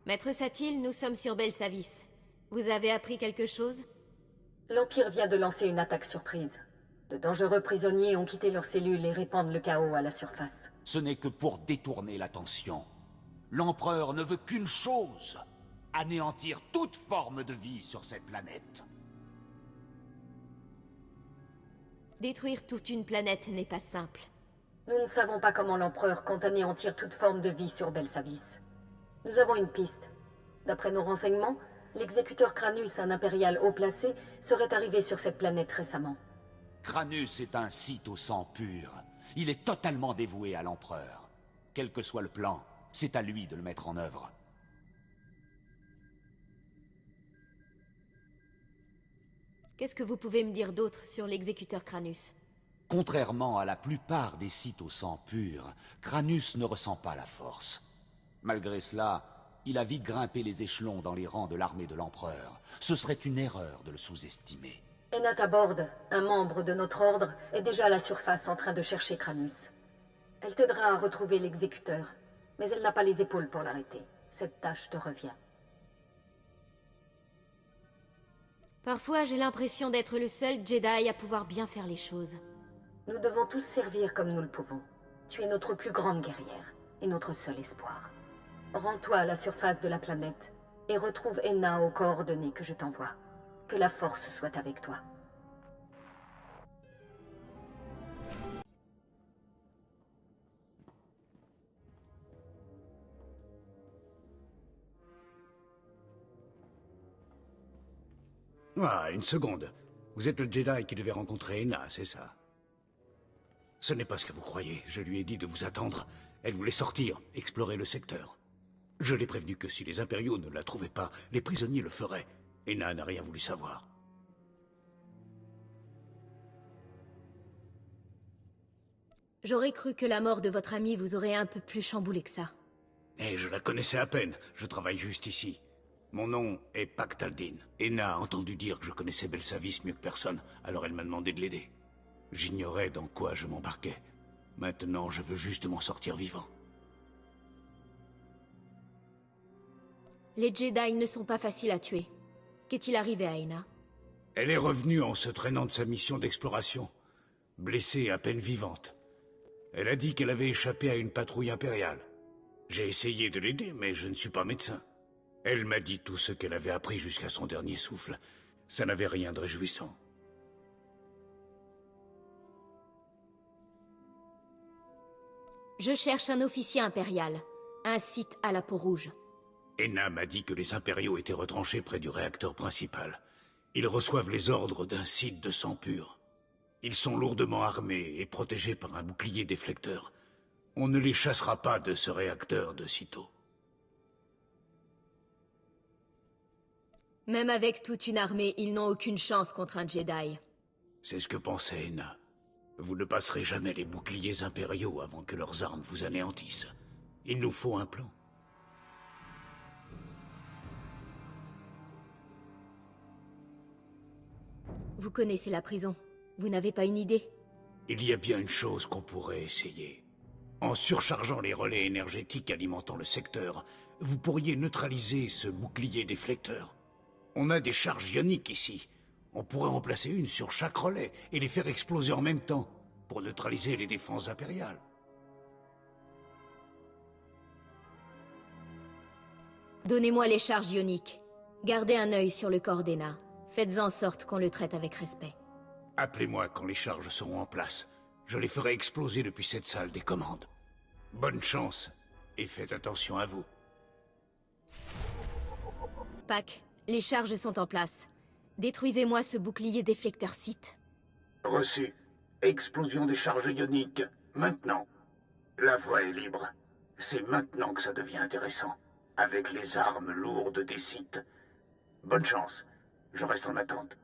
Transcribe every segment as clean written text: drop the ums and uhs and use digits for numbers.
Maître Satil, nous sommes sur Belsavis. Vous avez appris quelque chose? L'Empire vient de lancer une attaque surprise. De dangereux prisonniers ont quitté leurs cellules et répandent le chaos à la surface. Ce n'est que pour détourner l'attention. L'Empereur ne veut qu'une chose, anéantir toute forme de vie sur cette planète. Détruire toute une planète n'est pas simple. Nous ne savons pas comment l'Empereur compte anéantir toute forme de vie sur Belsavis. Nous avons une piste. D'après nos renseignements, l'exécuteur Kranus, un impérial haut placé, serait arrivé sur cette planète récemment. Kranus est un Sith au sang pur. Il est totalement dévoué à l'Empereur. Quel que soit le plan, c'est à lui de le mettre en œuvre. Qu'est-ce que vous pouvez me dire d'autre sur l'exécuteur Kranus? Contrairement à la plupart des Sith au sang pur, Kranus ne ressent pas la force. Malgré cela, il a vite grimpé les échelons dans les rangs de l'armée de l'Empereur. Ce serait une erreur de le sous-estimer. Enata Bord, un membre de notre ordre, est déjà à la surface en train de chercher Kranus. Elle t'aidera à retrouver l'exécuteur, mais elle n'a pas les épaules pour l'arrêter. Cette tâche te revient. Parfois, j'ai l'impression d'être le seul Jedi à pouvoir bien faire les choses. Nous devons tous servir comme nous le pouvons. Tu es notre plus grande guerrière et notre seul espoir. Rends-toi à la surface de la planète et retrouve Enna aux coordonnées que je t'envoie. Que la force soit avec toi. Ah, une seconde. Vous êtes le Jedi qui devait rencontrer Enna, c'est ça? Ce n'est pas ce que vous croyez. Je lui ai dit de vous attendre. Elle voulait sortir, explorer le secteur. Je l'ai prévenu que si les impériaux ne la trouvaient pas, les prisonniers le feraient. Enna n'a rien voulu savoir. J'aurais cru que la mort de votre ami vous aurait un peu plus chamboulé que ça. Et je la connaissais à peine. Je travaille juste ici. Mon nom est Pac Taldin. Enna a entendu dire que je connaissais Belsavis mieux que personne, alors elle m'a demandé de l'aider. J'ignorais dans quoi je m'embarquais. Maintenant, je veux juste m'en sortir vivant. Les Jedi ne sont pas faciles à tuer. Qu'est-il arrivé à Enna? Elle est revenue en se traînant de sa mission d'exploration, blessée à peine vivante. Elle a dit qu'elle avait échappé à une patrouille impériale. J'ai essayé de l'aider, mais je ne suis pas médecin. Elle m'a dit tout ce qu'elle avait appris jusqu'à son dernier souffle. Ça n'avait rien de réjouissant. Je cherche un officier impérial. Un Sith à la peau rouge. Enna m'a dit que les impériaux étaient retranchés près du réacteur principal. Ils reçoivent les ordres d'un Sith de sang pur. Ils sont lourdement armés et protégés par un bouclier déflecteur. On ne les chassera pas de ce réacteur de sitôt. Même avec toute une armée, ils n'ont aucune chance contre un Jedi. C'est ce que pensait Enna. Vous ne passerez jamais les boucliers impériaux avant que leurs armes vous anéantissent. Il nous faut un plan. Vous connaissez la prison. Vous n'avez pas une idée? Il y a bien une chose qu'on pourrait essayer. En surchargeant les relais énergétiques alimentant le secteur, vous pourriez neutraliser ce bouclier déflecteur. On a des charges ioniques ici. On pourrait en placer une sur chaque relais et les faire exploser en même temps, pour neutraliser les défenses impériales. Donnez-moi les charges ioniques. Gardez un œil sur le corps d'Enna. Faites en sorte qu'on le traite avec respect. Appelez-moi quand les charges seront en place. Je les ferai exploser depuis cette salle des commandes. Bonne chance, et faites attention à vous. Pac, les charges sont en place. Détruisez-moi ce bouclier déflecteur Sith. Reçu. Explosion des charges ioniques, maintenant. La voie est libre. C'est maintenant que ça devient intéressant. Avec les armes lourdes des Sith. Bonne chance. Je reste en attente.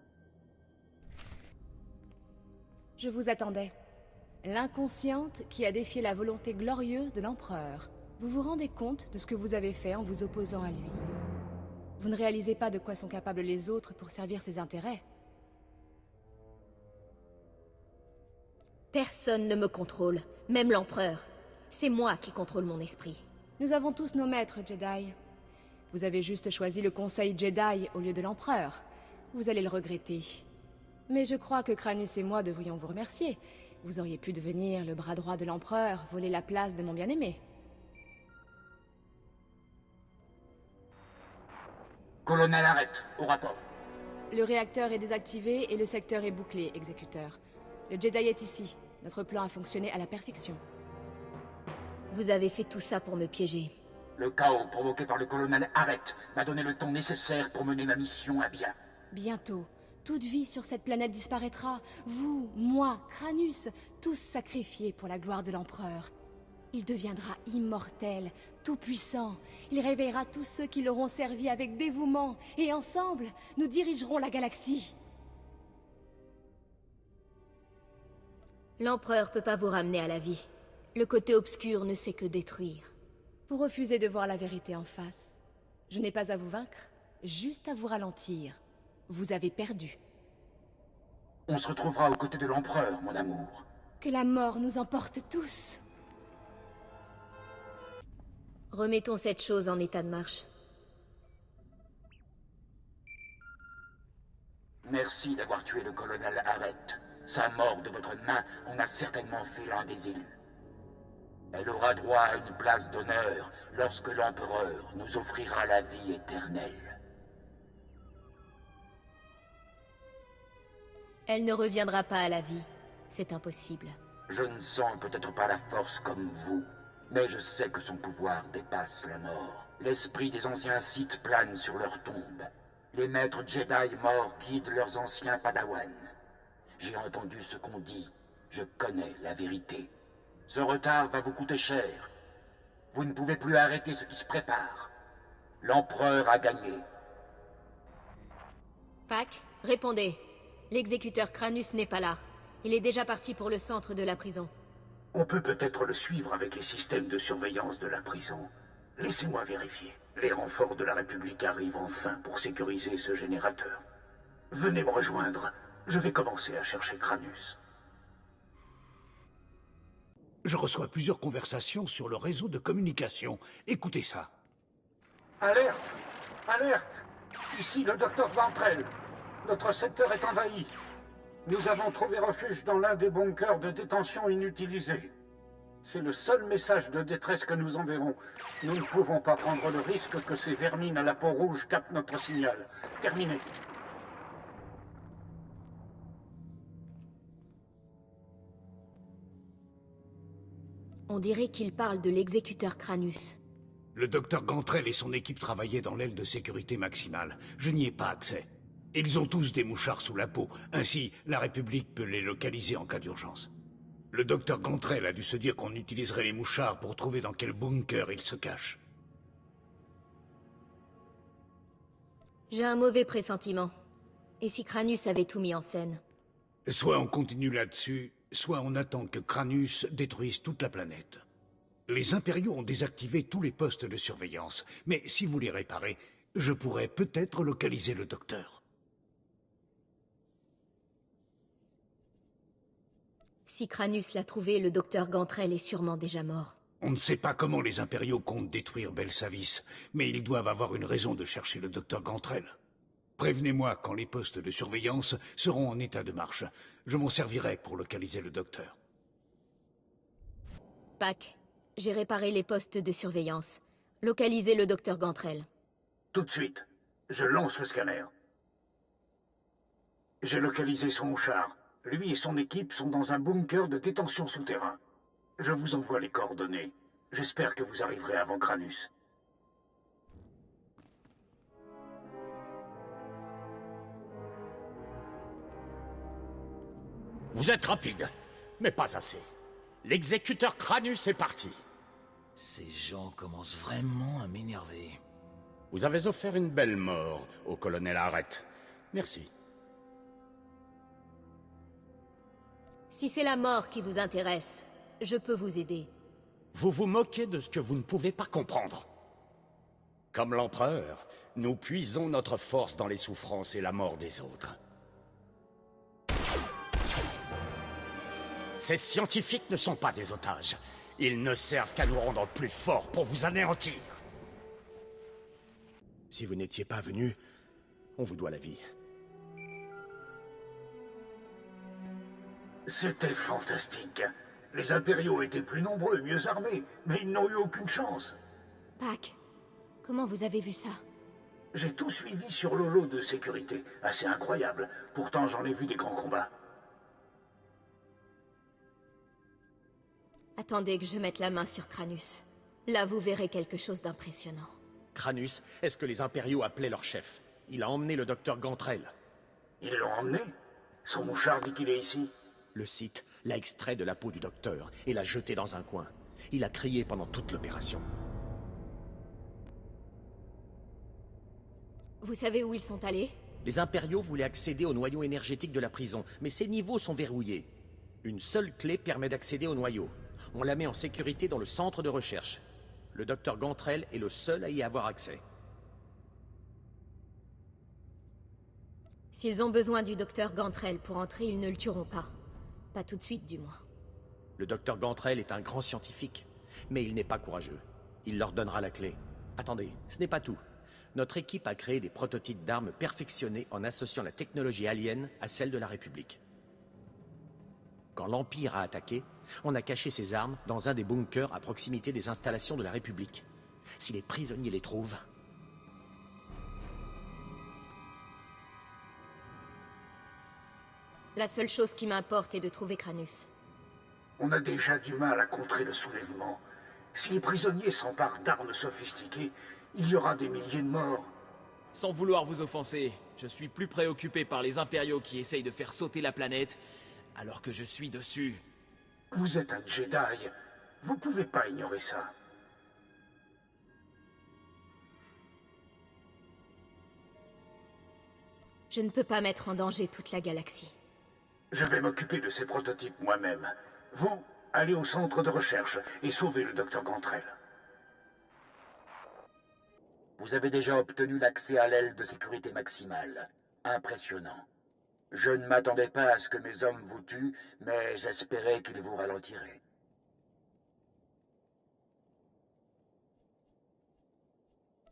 Je vous attendais. L'inconsciente qui a défié la volonté glorieuse de l'Empereur. Vous vous rendez compte de ce que vous avez fait en vous opposant à lui? Vous ne réalisez pas de quoi sont capables les autres pour servir ses intérêts. Personne ne me contrôle, même l'Empereur. C'est moi qui contrôle mon esprit. Nous avons tous nos maîtres, Jedi. Vous avez juste choisi le Conseil Jedi au lieu de l'Empereur. Vous allez le regretter. Mais je crois que Cranus et moi devrions vous remercier. Vous auriez pu devenir le bras droit de l'Empereur, voler la place de mon bien-aimé. Colonel, arrête, au rapport. Le réacteur est désactivé et le secteur est bouclé, exécuteur. Le Jedi est ici. Notre plan a fonctionné à la perfection. Vous avez fait tout ça pour me piéger. Le chaos provoqué par le colonel Arrête m'a donné le temps nécessaire pour mener ma mission à bien. Bientôt, toute vie sur cette planète disparaîtra. Vous, moi, Cranus, tous sacrifiés pour la gloire de l'Empereur. Il deviendra immortel, tout-puissant. Il réveillera tous ceux qui l'auront servi avec dévouement. Et ensemble, nous dirigerons la galaxie. L'Empereur peut pas vous ramener à la vie. Le côté obscur ne sait que détruire. Vous refusez de voir la vérité en face. Je n'ai pas à vous vaincre, juste à vous ralentir. Vous avez perdu. On se retrouvera aux côtés de l'Empereur, mon amour. Que la mort nous emporte tous. Remettons cette chose en état de marche. Merci d'avoir tué le colonel Arrête. Sa mort de votre main en a certainement fait l'un des élus. Elle aura droit à une place d'honneur lorsque l'Empereur nous offrira la vie éternelle. Elle ne reviendra pas à la vie. C'est impossible. Je ne sens peut-être pas la force comme vous, mais je sais que son pouvoir dépasse la mort. L'esprit des anciens Sith plane sur leur tombe. Les maîtres Jedi morts guident leurs anciens Padawans. J'ai entendu ce qu'on dit. Je connais la vérité. Ce retard va vous coûter cher. Vous ne pouvez plus arrêter ce qui se prépare. L'Empereur a gagné. Pac, répondez. L'exécuteur Cranus n'est pas là. Il est déjà parti pour le centre de la prison. On peut peut-être le suivre avec les systèmes de surveillance de la prison. Laissez-moi vérifier. Les renforts de la République arrivent enfin pour sécuriser ce générateur. Venez me rejoindre. Je vais commencer à chercher Cranus. Je reçois plusieurs conversations sur le réseau de communication. Écoutez ça. Alerte! Alerte! Ici le docteur Gantrell. Notre secteur est envahi. Nous avons trouvé refuge dans l'un des bunkers de détention inutilisés. C'est le seul message de détresse que nous enverrons. Nous ne pouvons pas prendre le risque que ces vermines à la peau rouge captent notre signal. Terminé. On dirait qu'il parle de l'exécuteur Cranus. Le docteur Gantrell et son équipe travaillaient dans l'aile de sécurité maximale. Je n'y ai pas accès. Ils ont tous des mouchards sous la peau. Ainsi, la République peut les localiser en cas d'urgence. Le docteur Gantrell a dû se dire qu'on utiliserait les mouchards pour trouver dans quel bunker ils se cachent. J'ai un mauvais pressentiment. Et si Cranus avait tout mis en scène? Soit on continue là-dessus, soit on attend que Cranus détruise toute la planète. Les Impériaux ont désactivé tous les postes de surveillance, mais si vous les réparez, je pourrais peut-être localiser le docteur. Si Cranus l'a trouvé, le docteur Gantrell est sûrement déjà mort. On ne sait pas comment les Impériaux comptent détruire Belsavis, mais ils doivent avoir une raison de chercher le docteur Gantrell. Prévenez-moi quand les postes de surveillance seront en état de marche. Je m'en servirai pour localiser le docteur. Pac, j'ai réparé les postes de surveillance. Localisez le docteur Gantrell. Tout de suite. Je lance le scanner. J'ai localisé son mouchard. Lui et son équipe sont dans un bunker de détention souterrain. Je vous envoie les coordonnées. J'espère que vous arriverez avant Cranus. Vous êtes rapide, mais pas assez. L'exécuteur Cranus est parti. Ces gens commencent vraiment à m'énerver. Vous avez offert une belle mort au colonel Arrête. Merci. Si c'est la mort qui vous intéresse, je peux vous aider. Vous vous moquez de ce que vous ne pouvez pas comprendre. Comme l'Empereur, nous puisons notre force dans les souffrances et la mort des autres. Ces scientifiques ne sont pas des otages. Ils ne servent qu'à nous rendre plus forts pour vous anéantir. Si vous n'étiez pas venu, on vous doit la vie. C'était fantastique. Les impériaux étaient plus nombreux, mieux armés, mais ils n'ont eu aucune chance. Pac, comment vous avez vu ça? J'ai tout suivi sur l'holo de sécurité. Assez incroyable. Pourtant, j'en ai vu des grands combats. Attendez que je mette la main sur Cranus. Là, vous verrez quelque chose d'impressionnant. Cranus, est-ce que les impériaux appelaient leur chef? Il a emmené le docteur Gantrel. Ils l'ont emmené? Son mouchard dit qu'il est ici? Le site l'a extrait de la peau du docteur et l'a jeté dans un coin. Il a crié pendant toute l'opération. Vous savez où ils sont allés? Les impériaux voulaient accéder au noyau énergétique de la prison, mais ces niveaux sont verrouillés. Une seule clé permet d'accéder au noyau. On la met en sécurité dans le centre de recherche. Le docteur Gantrel est le seul à y avoir accès. S'ils ont besoin du docteur Gantrel pour entrer, ils ne le tueront pas. Pas tout de suite, du moins. Le docteur Gantrel est un grand scientifique, mais il n'est pas courageux. Il leur donnera la clé. Attendez, ce n'est pas tout. Notre équipe a créé des prototypes d'armes perfectionnés en associant la technologie alien à celle de la République. Quand l'Empire a attaqué, on a caché ces armes dans un des bunkers à proximité des installations de la République. Si les prisonniers les trouvent... La seule chose qui m'importe est de trouver Cranus. On a déjà du mal à contrer le soulèvement. Si les prisonniers s'emparent d'armes sophistiquées, il y aura des milliers de morts. Sans vouloir vous offenser, je suis plus préoccupé par les impériaux qui essayent de faire sauter la planète, alors que je suis dessus. Vous êtes un Jedi. Vous pouvez pas ignorer ça. Je ne peux pas mettre en danger toute la galaxie. Je vais m'occuper de ces prototypes moi-même. Vous, allez au centre de recherche et sauvez le docteur Gantrel. Vous avez déjà obtenu l'accès à l'aile de sécurité maximale. Impressionnant. Je ne m'attendais pas à ce que mes hommes vous tuent, mais j'espérais qu'ils vous ralentiraient.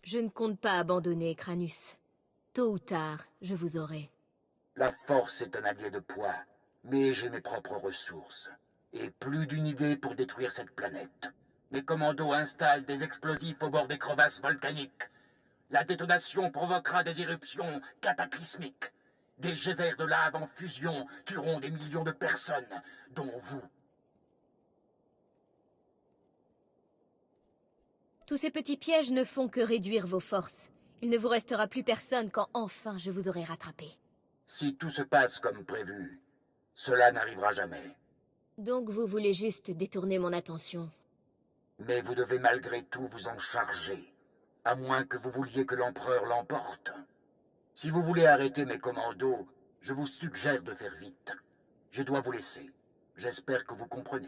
Je ne compte pas abandonner, Cranus. Tôt ou tard, je vous aurai. La force est un allié de poids, mais j'ai mes propres ressources. Et plus d'une idée pour détruire cette planète. Mes commandos installent des explosifs au bord des crevasses volcaniques. La détonation provoquera des éruptions cataclysmiques. Des geysers de lave en fusion tueront des millions de personnes, dont vous. Tous ces petits pièges ne font que réduire vos forces. Il ne vous restera plus personne quand enfin je vous aurai rattrapé. Si tout se passe comme prévu, cela n'arrivera jamais. Donc vous voulez juste détourner mon attention. Mais vous devez malgré tout vous en charger, à moins que vous vouliez que l'Empereur l'emporte. Si vous voulez arrêter mes commandos, je vous suggère de faire vite. Je dois vous laisser. J'espère que vous comprenez.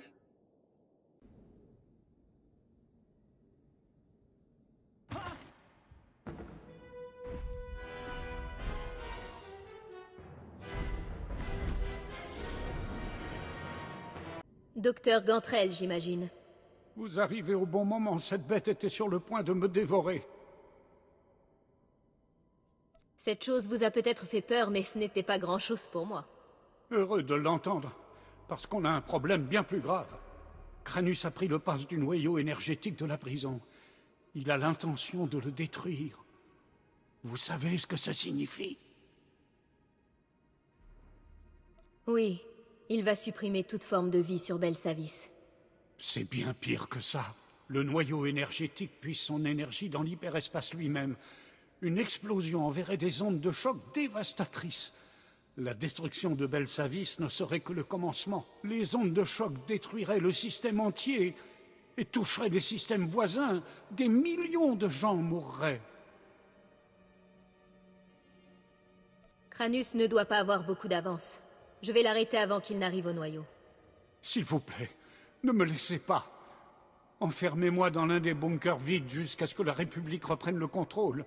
Docteur Gantrel, j'imagine. Vous arrivez au bon moment, cette bête était sur le point de me dévorer. Cette chose vous a peut-être fait peur, mais ce n'était pas grand-chose pour moi. Heureux de l'entendre, parce qu'on a un problème bien plus grave. Cranus a pris le passe du noyau énergétique de la prison. Il a l'intention de le détruire. Vous savez ce que ça signifie? Oui, il va supprimer toute forme de vie sur Belsavis. C'est bien pire que ça. Le noyau énergétique puise son énergie dans l'hyperespace lui-même. Une explosion enverrait des ondes de choc dévastatrices. La destruction de Belsavis ne serait que le commencement. Les ondes de choc détruiraient le système entier et toucheraient des systèmes voisins. Des millions de gens mourraient. Cranus ne doit pas avoir beaucoup d'avance. Je vais l'arrêter avant qu'il n'arrive au noyau. S'il vous plaît, ne me laissez pas. Enfermez-moi dans l'un des bunkers vides jusqu'à ce que la République reprenne le contrôle.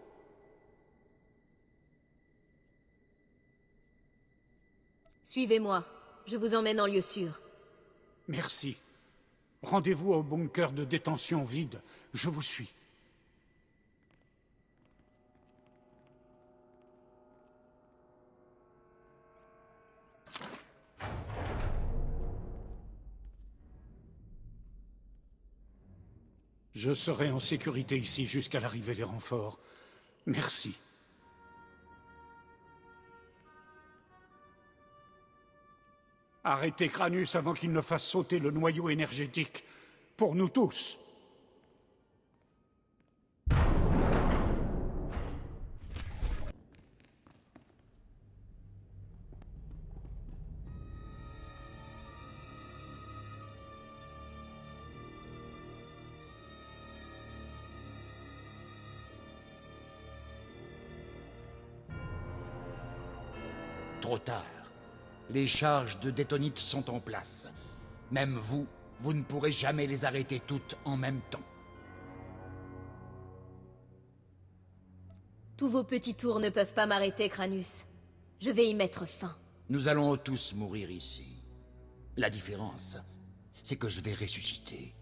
Suivez-moi. Je vous emmène en lieu sûr. Merci. Rendez-vous au bunker de détention vide. Je vous suis. Je serai en sécurité ici jusqu'à l'arrivée des renforts. Merci. Arrêtez Cranus avant qu'il ne fasse sauter le noyau énergétique. Pour nous tous. Trop tard. Les charges de détonite sont en place. Même vous, vous ne pourrez jamais les arrêter toutes en même temps. Tous vos petits tours ne peuvent pas m'arrêter, Cranus. Je vais y mettre fin. Nous allons tous mourir ici. La différence, c'est que je vais ressusciter.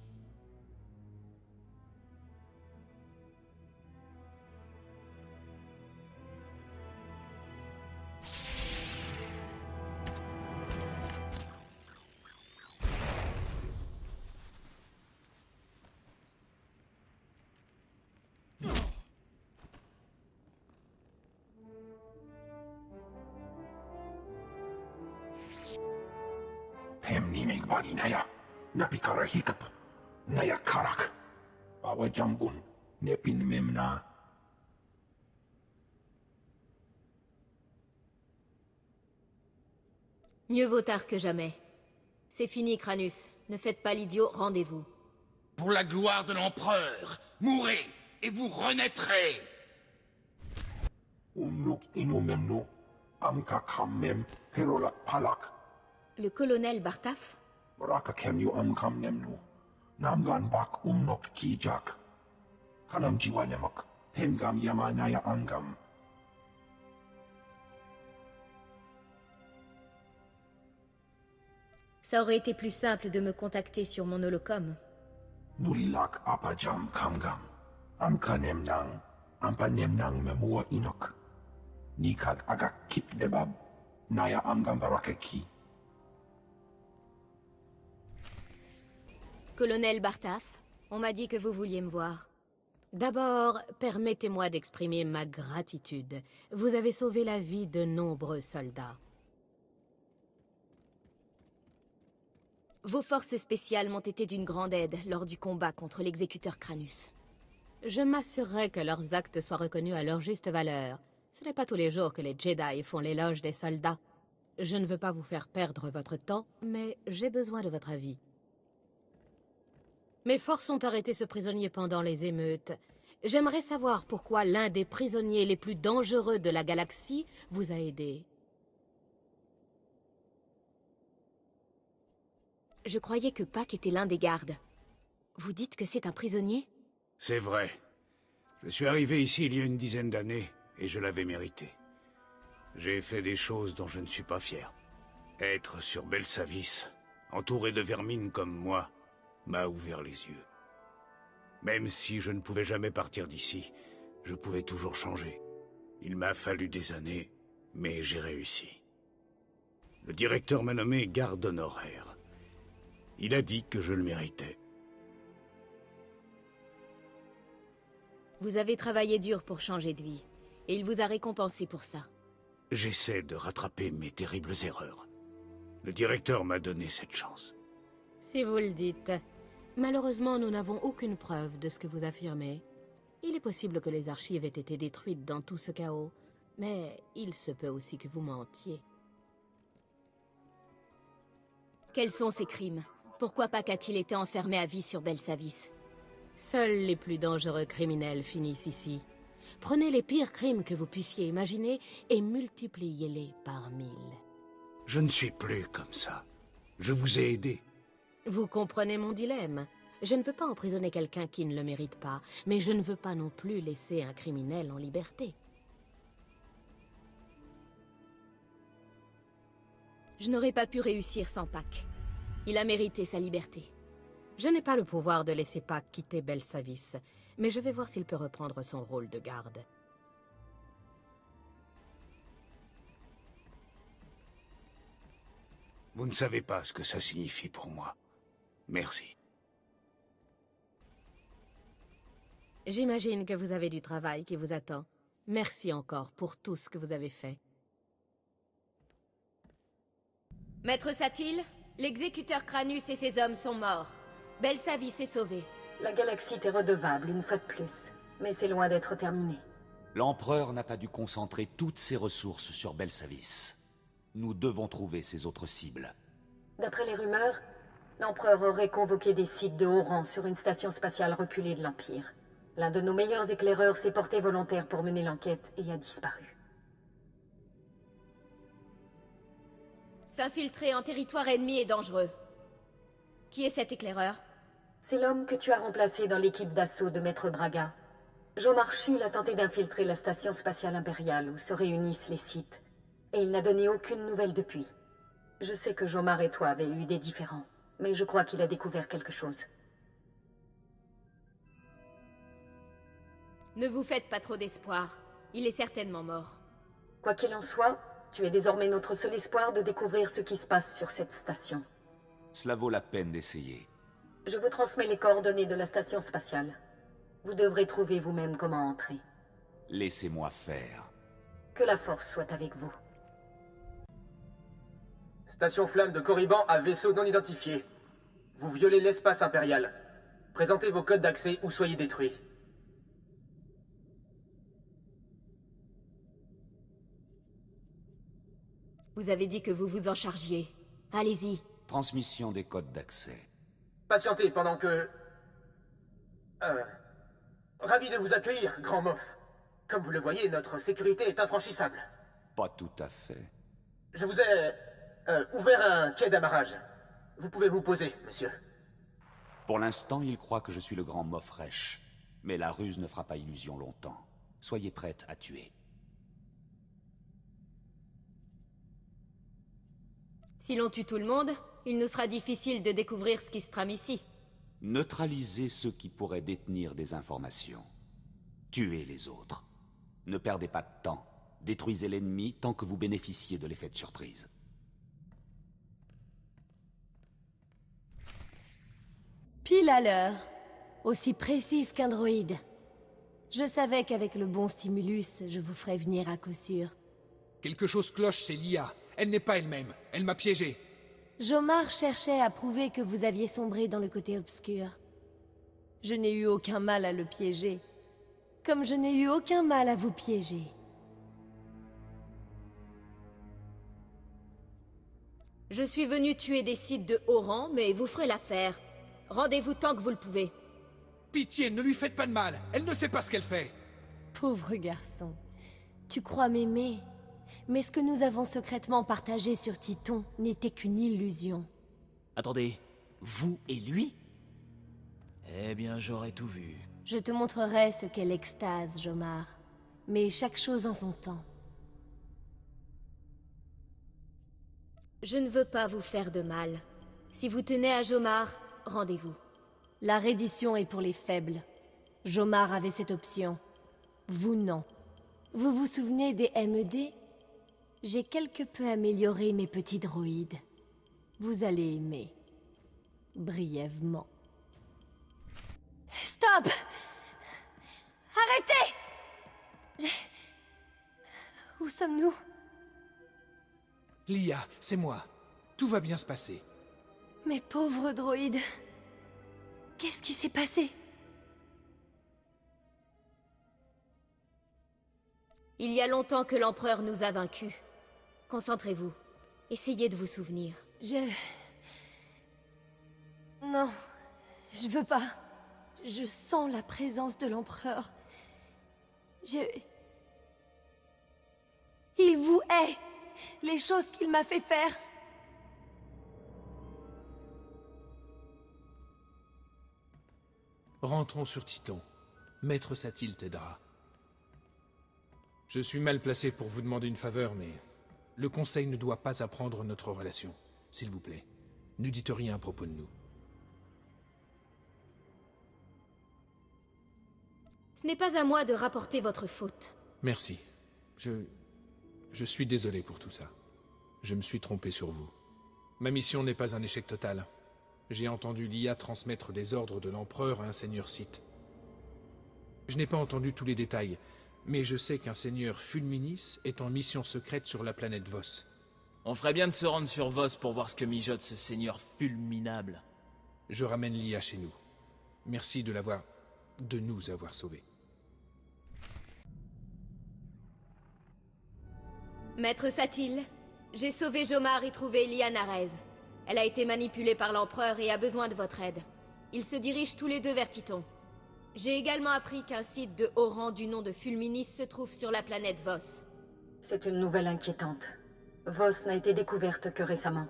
Hemnimig baginaya, napikara hikap, naya karak, bawa jambun, nepin memna. Mieux vaut tard que jamais. C'est fini, Cranus. Ne faites pas l'idiot, rendez-vous. Pour la gloire de l'Empereur, mourrez et vous renaîtrez. Umnuk inu memnu, amka kammem, herolak palak. Le colonel Bartaf? Raka kemyu amkam nemnu, namgan bak umnok kijak. Kanam jiwanemak, hemgam yamanaya angam. Ça aurait été plus simple de me contacter sur mon holocom. Nulilak apajam kamgam, amka nemnang, ampa nemnang memua inok. Nikad agak kip debab, naya amgam barakeki. Colonel Bartaf, on m'a dit que vous vouliez me voir. D'abord, permettez-moi d'exprimer ma gratitude. Vous avez sauvé la vie de nombreux soldats. Vos forces spéciales m'ont été d'une grande aide lors du combat contre l'exécuteur Cranus. Je m'assurerai que leurs actes soient reconnus à leur juste valeur. Ce n'est pas tous les jours que les Jedi font l'éloge des soldats. Je ne veux pas vous faire perdre votre temps, mais j'ai besoin de votre avis. Mes forces ont arrêté ce prisonnier pendant les émeutes. J'aimerais savoir pourquoi l'un des prisonniers les plus dangereux de la galaxie vous a aidé. Je croyais que Pac était l'un des gardes. Vous dites que c'est un prisonnier? C'est vrai. Je suis arrivé ici il y a une dizaine d'années, et je l'avais mérité. J'ai fait des choses dont je ne suis pas fier. Être sur Belsavis, entouré de vermines comme moi, m'a ouvert les yeux. Même si je ne pouvais jamais partir d'ici, je pouvais toujours changer. Il m'a fallu des années, mais j'ai réussi. Le directeur m'a nommé garde honoraire. Il a dit que je le méritais. Vous avez travaillé dur pour changer de vie, et il vous a récompensé pour ça. J'essaie de rattraper mes terribles erreurs. Le directeur m'a donné cette chance. Si vous le dites. Malheureusement, nous n'avons aucune preuve de ce que vous affirmez. Il est possible que les archives aient été détruites dans tout ce chaos, mais il se peut aussi que vous mentiez. Quels sont ces crimes? Pourquoi Pac a-t-il été enfermé à vie sur Belsavis? Seuls les plus dangereux criminels finissent ici. Prenez les pires crimes que vous puissiez imaginer et multipliez-les par 1000. Je ne suis plus comme ça. Je vous ai aidé. Vous comprenez mon dilemme. Je ne veux pas emprisonner quelqu'un qui ne le mérite pas, mais je ne veux pas non plus laisser un criminel en liberté. Je n'aurais pas pu réussir sans Pac. Il a mérité sa liberté. Je n'ai pas le pouvoir de laisser Pac quitter Belsavis, mais je vais voir s'il peut reprendre son rôle de garde. Vous ne savez pas ce que ça signifie pour moi. Merci. J'imagine que vous avez du travail qui vous attend. Merci encore pour tout ce que vous avez fait. Maître Satil, l'exécuteur Cranus et ses hommes sont morts. Belsavis est sauvé. La galaxie t'est redevable une fois de plus, mais c'est loin d'être terminé. L'Empereur n'a pas dû concentrer toutes ses ressources sur Belsavis. Nous devons trouver ses autres cibles. D'après les rumeurs, l'Empereur aurait convoqué des Sith de haut rang sur une station spatiale reculée de l'Empire. L'un de nos meilleurs éclaireurs s'est porté volontaire pour mener l'enquête et a disparu. S'infiltrer en territoire ennemi est dangereux. Qui est cet éclaireur? C'est l'homme que tu as remplacé dans l'équipe d'assaut de Maître Braga. Jomar Chul a tenté d'infiltrer la station spatiale impériale où se réunissent les Sith, et il n'a donné aucune nouvelle depuis. Je sais que Jomar et toi avez eu des différends, mais je crois qu'il a découvert quelque chose. Ne vous faites pas trop d'espoir. Il est certainement mort. Quoi qu'il en soit, tu es désormais notre seul espoir de découvrir ce qui se passe sur cette station. Cela vaut la peine d'essayer. Je vous transmets les coordonnées de la station spatiale. Vous devrez trouver vous-même comment entrer. Laissez-moi faire. Que la force soit avec vous. Station Flamme de Corriban à vaisseau non identifié. Vous violez l'espace impérial. Présentez vos codes d'accès ou soyez détruits. Vous avez dit que vous vous en chargiez. Allez-y. Transmission des codes d'accès. Patientez pendant que... Ravi de vous accueillir, Grand Moff. Comme vous le voyez, notre sécurité est infranchissable. Pas tout à fait. Je vous ai... ouvert un quai d'amarrage. Vous pouvez vous poser, monsieur. Pour l'instant, il croit que je suis le grand Moff Resh. Mais la ruse ne fera pas illusion longtemps. Soyez prête à tuer. Si l'on tue tout le monde, il nous sera difficile de découvrir ce qui se trame ici. Neutralisez ceux qui pourraient détenir des informations. Tuez les autres. Ne perdez pas de temps. Détruisez l'ennemi tant que vous bénéficiez de l'effet de surprise. Pile à l'heure. Aussi précise qu'un droïde. Je savais qu'avec le bon stimulus, je vous ferais venir à coup sûr. Quelque chose cloche, c'est l'IA. Elle n'est pas elle-même. Elle m'a piégé. Jomar cherchait à prouver que vous aviez sombré dans le côté obscur. Je n'ai eu aucun mal à le piéger. Comme je n'ai eu aucun mal à vous piéger. Je suis venu tuer des Sith de haut rang, mais vous ferez l'affaire. Rendez-vous tant que vous le pouvez. Pitié, ne lui faites pas de mal. Elle ne sait pas ce qu'elle fait. Pauvre garçon. Tu crois m'aimer? Mais ce que nous avons secrètement partagé sur Titon n'était qu'une illusion. Attendez, vous et lui? Eh bien, j'aurais tout vu. Je te montrerai ce qu'est l'extase, Jomar. Mais chaque chose en son temps. Je ne veux pas vous faire de mal. Si vous tenez à Jomar, rendez-vous. La reddition est pour les faibles. Jomar avait cette option. Vous non. Vous vous souvenez des MED? J'ai quelque peu amélioré mes petits droïdes. Vous allez aimer. Brièvement. Stop! Arrêtez! Où sommes-nous? L'IA, c'est moi. Tout va bien se passer. Mes pauvres droïdes. Qu'est-ce qui s'est passé? Il y a longtemps que l'Empereur nous a vaincus. Concentrez-vous. Essayez de vous souvenir. Non, je veux pas. Je sens la présence de l'Empereur. Il vous hait. Les choses qu'il m'a fait faire. Rentrons sur Titon. Maître Satil t'aidera. Je suis mal placé pour vous demander une faveur, mais... le Conseil ne doit pas apprendre notre relation. S'il vous plaît, ne dites rien à propos de nous. Ce n'est pas à moi de rapporter votre faute. Merci. Je suis désolé pour tout ça. Je me suis trompé sur vous. Ma mission n'est pas un échec total. J'ai entendu l'IA transmettre des ordres de l'Empereur à un seigneur Sith. Je n'ai pas entendu tous les détails, mais je sais qu'un seigneur Fulminis est en mission secrète sur la planète Voss. On ferait bien de se rendre sur Voss pour voir ce que mijote ce seigneur fulminable. Je ramène Lia chez nous. Merci de nous avoir sauvés. Maître Satil, j'ai sauvé Jomar et trouvé Lia Narez. Elle a été manipulée par l'Empereur et a besoin de votre aide. Ils se dirigent tous les deux vers Titon. J'ai également appris qu'un site de haut rang du nom de Fulminis se trouve sur la planète Voss. C'est une nouvelle inquiétante. Voss n'a été découverte que récemment.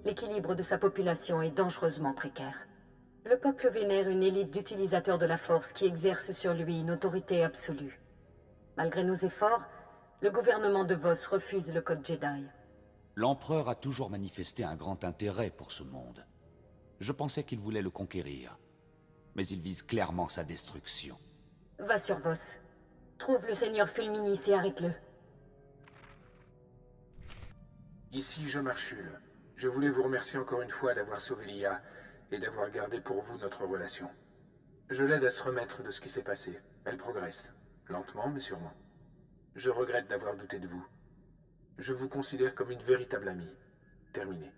L'équilibre de sa population est dangereusement précaire. Le peuple vénère une élite d'utilisateurs de la Force qui exerce sur lui une autorité absolue. Malgré nos efforts, le gouvernement de Voss refuse le code Jedi. L'Empereur a toujours manifesté un grand intérêt pour ce monde. Je pensais qu'il voulait le conquérir, mais il vise clairement sa destruction. Va sur Voss. Trouve le seigneur Fulminis et arrête-le. Ici Jomar Chul. Je voulais vous remercier encore une fois d'avoir sauvé Lia et d'avoir gardé pour vous notre relation. Je l'aide à se remettre de ce qui s'est passé. Elle progresse. Lentement, mais sûrement. Je regrette d'avoir douté de vous. Je vous considère comme une véritable amie. Terminé.